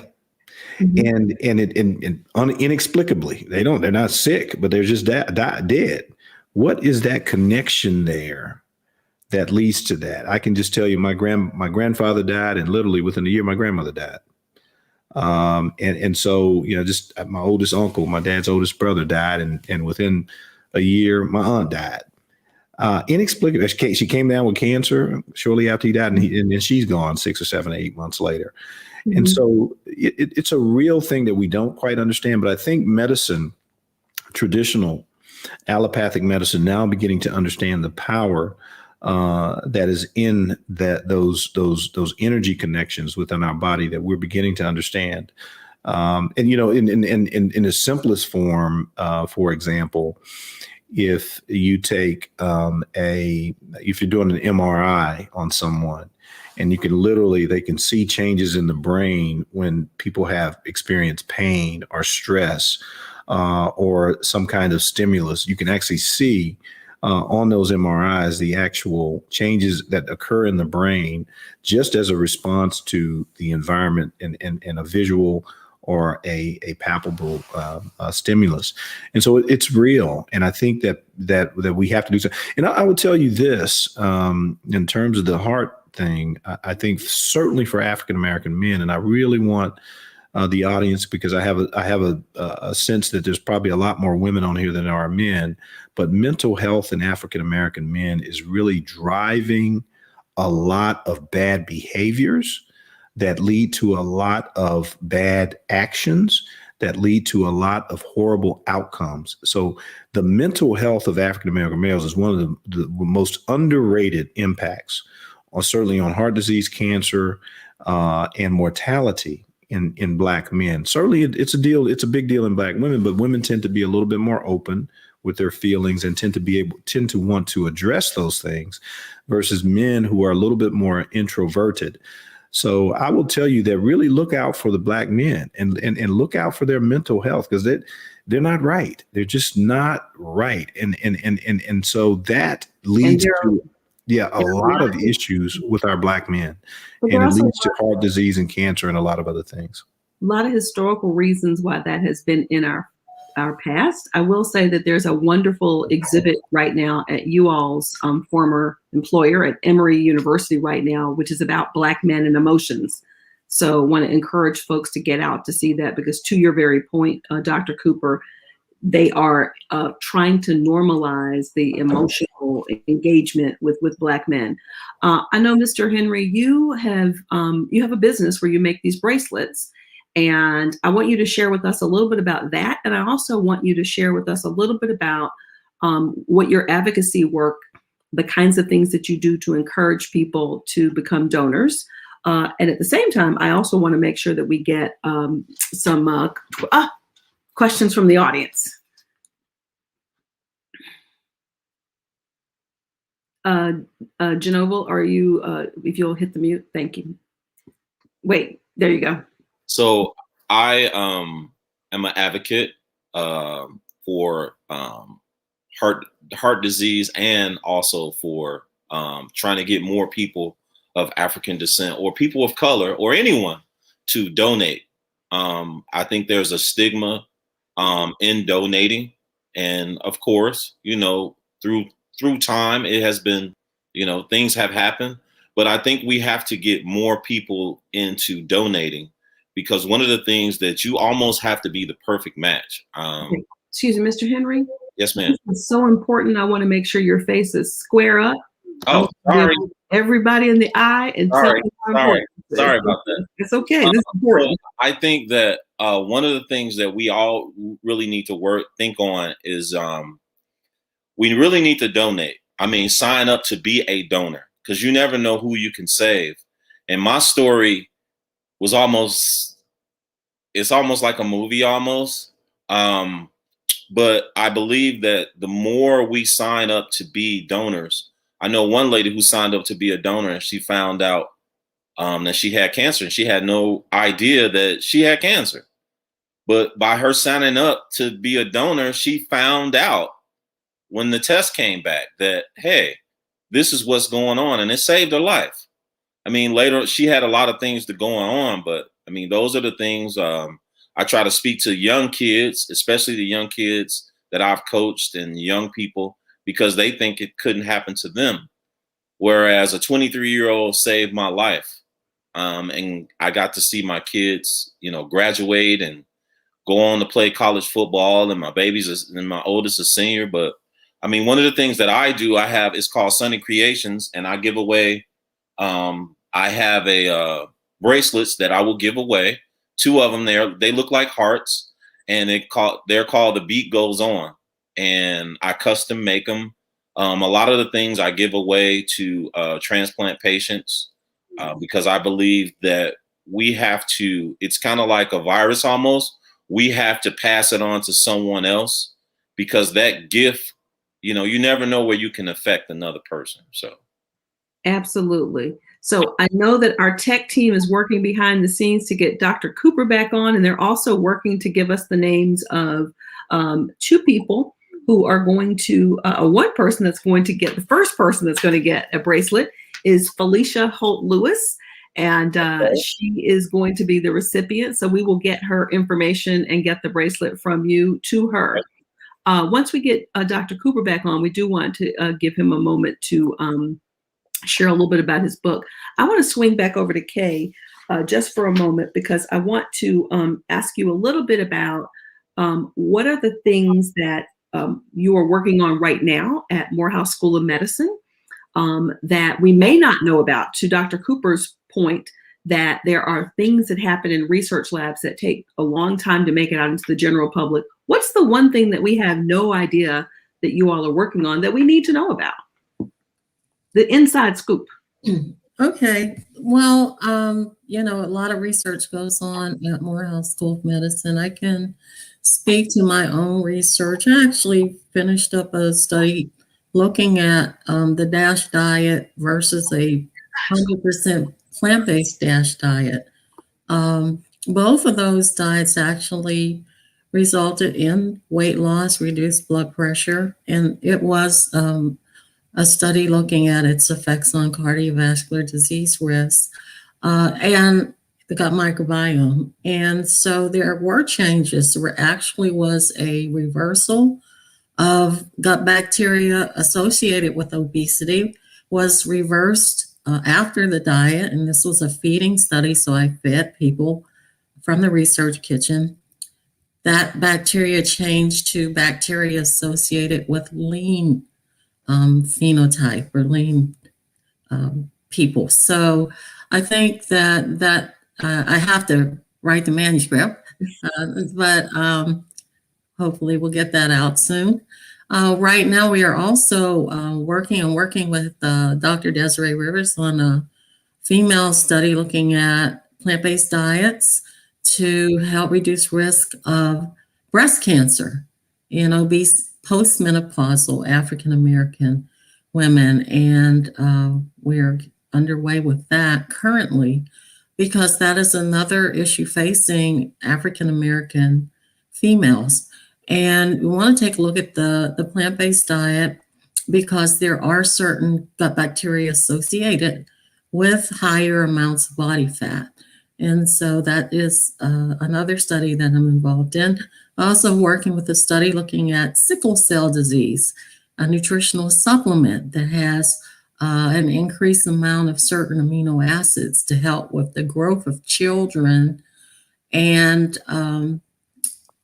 Mhm. And inexplicably, they're not sick, but they're just dead. What is that connection there that leads to that? I can just tell you, my grandfather died, and literally within a year, my grandmother died. And so, just my oldest uncle, my dad's oldest brother, died, and within a year, my aunt died. Inexplicably, she came down with cancer shortly after he died, and then she's gone 6 or 7 or 8 months later. Mhm. And so it's a real thing that we don't quite understand. But I think medicine, traditional allopathic medicine, now beginning to understand the power that is in those energy connections within our body that we're beginning to understand. And in the simplest form, for example, if you take if you're doing an MRI on someone, and they can see changes in the brain when people have experienced pain or stress or some kind of stimulus. You can actually see on those MRIs the actual changes that occur in the brain just as a response to the environment and a visual or a palpable stimulus. And so it's real. And I think that we have to do so. And I would tell you this, in terms of the heart thing, I think certainly for African-American men, and I really want the audience, because I have a sense that there's probably a lot more women on here than there are men, but mental health in African-American men is really driving a lot of bad behaviors that lead to a lot of bad actions, that lead to a lot of horrible outcomes. So the mental health of African-American males is one of the most underrated impacts certainly on heart disease, cancer, and mortality in Black men. Certainly it's a big deal in Black women, but women tend to be a little bit more open with their feelings and tend to want to address those things, versus men who are a little bit more introverted. So I will tell you that really look out for the Black men and look out for their mental health, because they're not right. They're just not right. And so that leads to a lot of issues with our Black men, and it leads to heart disease and cancer and a lot of other things. A lot of historical reasons why that has been in our past. I will say that there's a wonderful exhibit right now at you all's former employer at Emory University right now, which is about Black men and emotions. So I want to encourage folks to get out to see that, because to your very point, Dr. Cooper, they are trying to normalize the emotional engagement with Black men. I know, Mr. Henry, you have a business where you make these bracelets, and I want you to share with us a little bit about that. And I also want you to share with us a little bit about what your advocacy work, the kinds of things that you do to encourage people to become donors. And at the same time, I also want to make sure that we get some questions from the audience. Genoval, are you, if you'll hit the mute, thank you. Wait, there you go. So I am an advocate for heart disease, and also for trying to get more people of African descent or people of color or anyone to donate. I think there's a stigma in donating. And of course, through time, it has been, things have happened. But I think we have to get more people into donating, because one of the things that you almost have to be the perfect match. Excuse me, Mr. Henry. Yes, ma'am. It's so important. I want to make sure your face is square up. Oh, sorry. Everybody in the eye and tell them how important it is. Sorry about that. It's okay. This is important. I think that one of the things that we all really need to think on is we really need to donate. I mean, sign up to be a donor, because you never know who you can save. And my story was it's almost like a movie almost. But I believe that the more we sign up to be donors, I know one lady who signed up to be a donor, and she found out that she had cancer, and she had no idea that she had cancer. But by her signing up to be a donor, she found out when the test came back that, hey, this is what's going on, and it saved her life. I mean, later she had a lot of things to go on, but I mean, those are the things I try to speak to young kids, especially the young kids that I've coached and young people, because they think it couldn't happen to them. Whereas a 23-year-old saved my life. And I got to see my kids, graduate and go on to play college football, and my oldest is a senior. But I mean, one of the things that I do, it's called Sunny Creations, and I give away, I have a bracelets that I will give away. 2 of them they look like hearts, and they're called The Beat Goes On, and I custom make them. A lot of the things I give away to transplant patients, because I believe that we have to, it's kind of like a virus almost. We have to pass it on to someone else, because that gift, you never know where you can affect another person. So. Absolutely. So I know that our tech team is working behind the scenes to get Dr. Cooper back on, and they're also working to give us the names of 2 people who are going to, one person that's going to get, the first person that's going to get a bracelet is Felicia Holt Lewis, and she is going to be the recipient. So we will get her information and get the bracelet from you to her. Once we get Dr. Cooper back on, we do want to give him a moment to share a little bit about his book. I want to swing back over to Kay just for a moment, because I want to ask you a little bit about what are the things that you are working on right now at Morehouse School of Medicine that we may not know about. To Dr. Cooper's point, that there are things that happen in research labs that take a long time to make it out into the general public. What's the one thing that we have no idea that you all are working on that we need to know about? The inside scoop. Okay. Well, a lot of research goes on at Morehouse School of Medicine. I can speak to my own research. I actually finished up a study looking at the DASH diet versus a 100% plant-based DASH diet. Both of those diets actually resulted in weight loss, reduced blood pressure, and it was a study looking at its effects on cardiovascular disease risk and the gut microbiome. And so there were changes. There actually was a reversal of gut bacteria associated with obesity, was reversed after the diet. And this was a feeding study, so I fed people from the research kitchen. That bacteria changed to bacteria associated with lean phenotype or lean people. So I think that I have to write the manuscript, but hopefully we'll get that out soon. Right now we are also working with Dr. Desiree Rivers on a female study looking at plant-based diets to help reduce risk of breast cancer in obese postmenopausal African-American women. And we're underway with that currently, because that is another issue facing African-American females. And we want to take a look at the plant-based diet because there are certain gut bacteria associated with higher amounts of body fat. And so that is another study that I'm involved in. Also working with a study looking at sickle cell disease, a nutritional supplement that has an increased amount of certain amino acids to help with the growth of children. And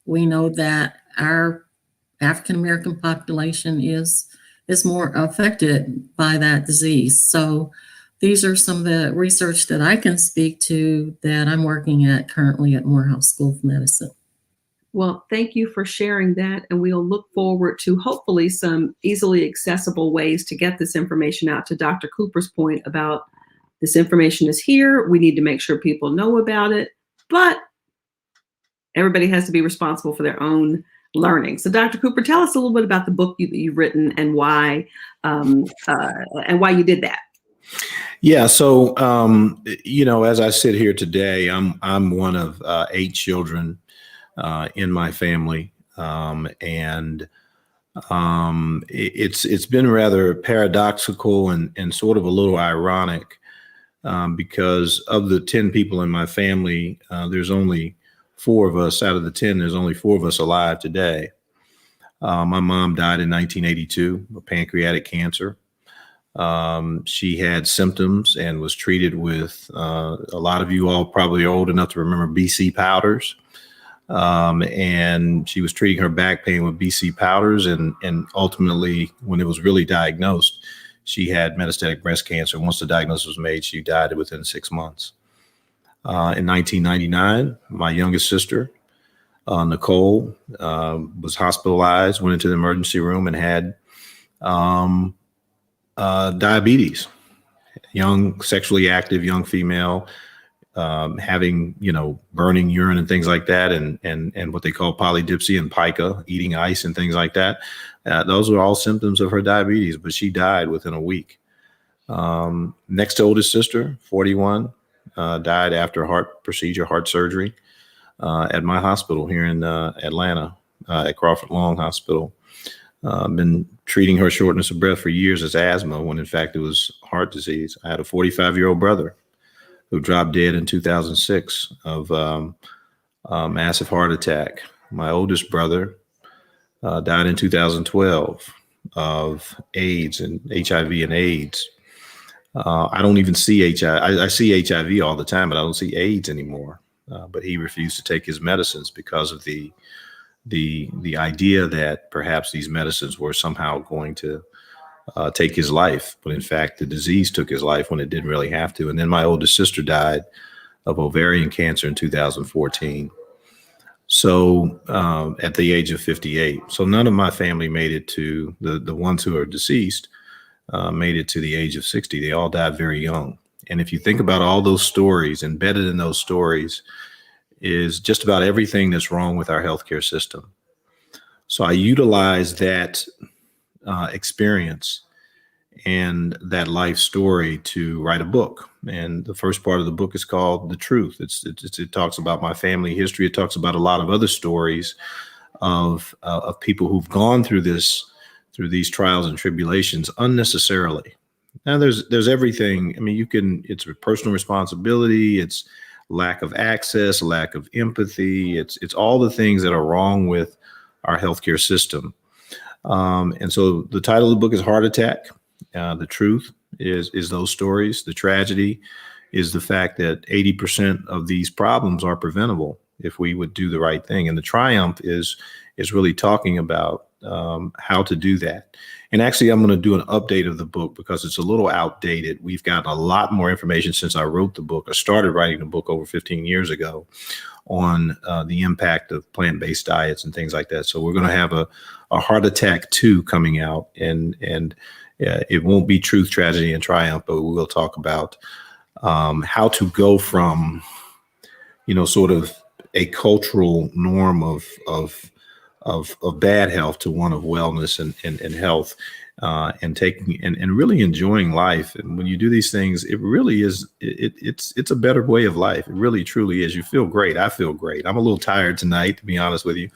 we know that our African American population is more affected by that disease. So these are some of the research that I can speak to that I'm working at currently at Morehouse School of Medicine. Well, thank you for sharing that. And we'll look forward to hopefully some easily accessible ways to get this information out. To Dr. Cooper's point about this information is here. We need to make sure people know about it, but everybody has to be responsible for their own learning. So Dr. Cooper, tell us a little bit about the book you've written and why you did that. Yeah. So, as I sit here today, I'm one of 8 children in my family. It's been rather paradoxical and sort of a little ironic because of the 10 people in my family, there's only 4 of us out of the 10. There's only 4 of us alive today. My mom died in 1982 of pancreatic cancer. She had symptoms and was treated with a lot of you all probably are old enough to remember BC powders. And she was treating her back pain with BC powders. And ultimately, when it was really diagnosed, she had metastatic breast cancer. Once the diagnosis was made, she died within 6 months. In 1999, my youngest sister, Nicole, was hospitalized, went into the emergency room and had diabetes. Young, sexually active, young female, having, burning urine and things like that, and what they call polydipsia and pica, eating ice and things like that. Those were all symptoms of her diabetes, but she died within a week. Next to oldest sister, 41, died after heart surgery, at my hospital here in Atlanta, at Crawford Long Hospital. Been treating her shortness of breath for years as asthma, when in fact it was heart disease. I had a 45-year-old brother who dropped dead in 2006 of a massive heart attack. My oldest brother died in 2012 of AIDS and HIV and AIDS. I don't even see HIV. I see HIV all the time, but I don't see AIDS anymore. But he refused to take his medicines because of the idea that perhaps these medicines were somehow going to take his life. But in fact, the disease took his life when it didn't really have to. And then my oldest sister died of ovarian cancer in 2014. So at the age of 58. So none of my family made it to the ones who are deceased, made it to the age of 60. They all died very young. And if you think about all those stories, embedded in those stories is just about everything that's wrong with our healthcare system. So I utilize that experience and that life story to write a book. And the first part of the book is called The Truth. It talks about my family history. It talks about a lot of other stories of people who've gone through these trials and tribulations unnecessarily. Now there's everything. I mean, it's a personal responsibility. It's lack of access, lack of empathy. It's all the things that are wrong with our healthcare system. And so the title of the book is Heart Attack. The truth is those stories. The tragedy is the fact that 80% of these problems are preventable if we would do the right thing. And the triumph is really talking about how to do that. And actually, I'm going to do an update of the book because it's a little outdated. We've gotten a lot more information since I wrote the book. I started writing the book over 15 years ago on the impact of plant-based diets and things like that. So we're going to have a Heart Attack 2 coming out, and it won't be Truth, Tragedy, and Triumph, but we will talk about how to go from, sort of a cultural norm of bad health to one of wellness and health, and taking and really enjoying life. And when you do these things, it really is, it's a better way of life. It really truly is. You feel great. I feel great. I'm a little tired tonight, to be honest with you.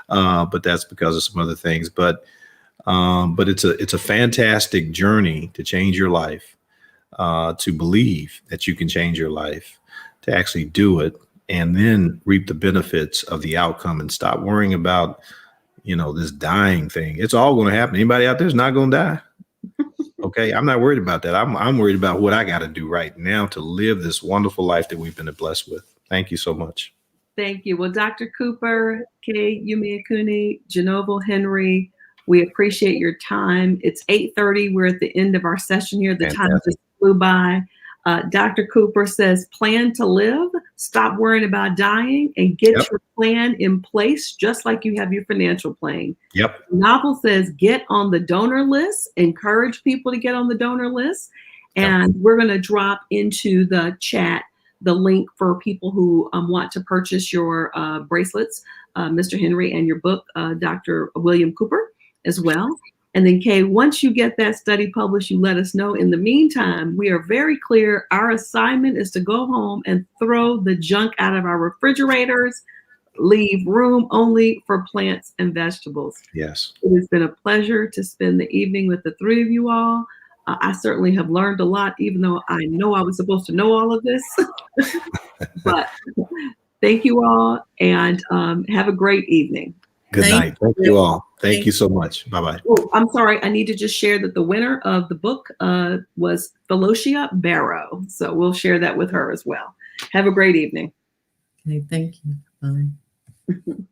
But that's because of some other things. But But it's a fantastic journey to change your life, to believe that you can change your life, to actually do it, and then reap the benefits of the outcome and stop worrying about, this dying thing. It's all going to happen. Anybody out there is not going to die. Okay. I'm not worried about that. I'm worried about what I got to do right now to live this wonderful life that we've been blessed with. Thank you so much. Thank you. Well, Dr. Cooper, Kay Yumiakuni, Genovo Henry, we appreciate your time. It's 8:30. We're at the end of our session here. The time just flew by. Dr. Cooper says, plan to live, stop worrying about dying, and get your plan in place, just like you have your financial plan. Yep. The novel says, get on the donor list, encourage people to get on the donor list. And we're going to drop into the chat the link for people who want to purchase your bracelets, Mr. Henry, and your book, Dr. William Cooper, as well. And then, Kay, once you get that study published, you let us know. In the meantime, we are very clear. Our assignment is to go home and throw the junk out of our refrigerators, leave room only for plants and vegetables. Yes. It has been a pleasure to spend the evening with the three of you all. I certainly have learned a lot, even though I know I was supposed to know all of this. But thank you all, and have a great evening. Good night. Thank you all. Thank you so much. Bye-bye. Oh, I'm sorry. I need to just share that the winner of the book was Felicia Barrow. So we'll share that with her as well. Have a great evening. Okay, thank you. Bye.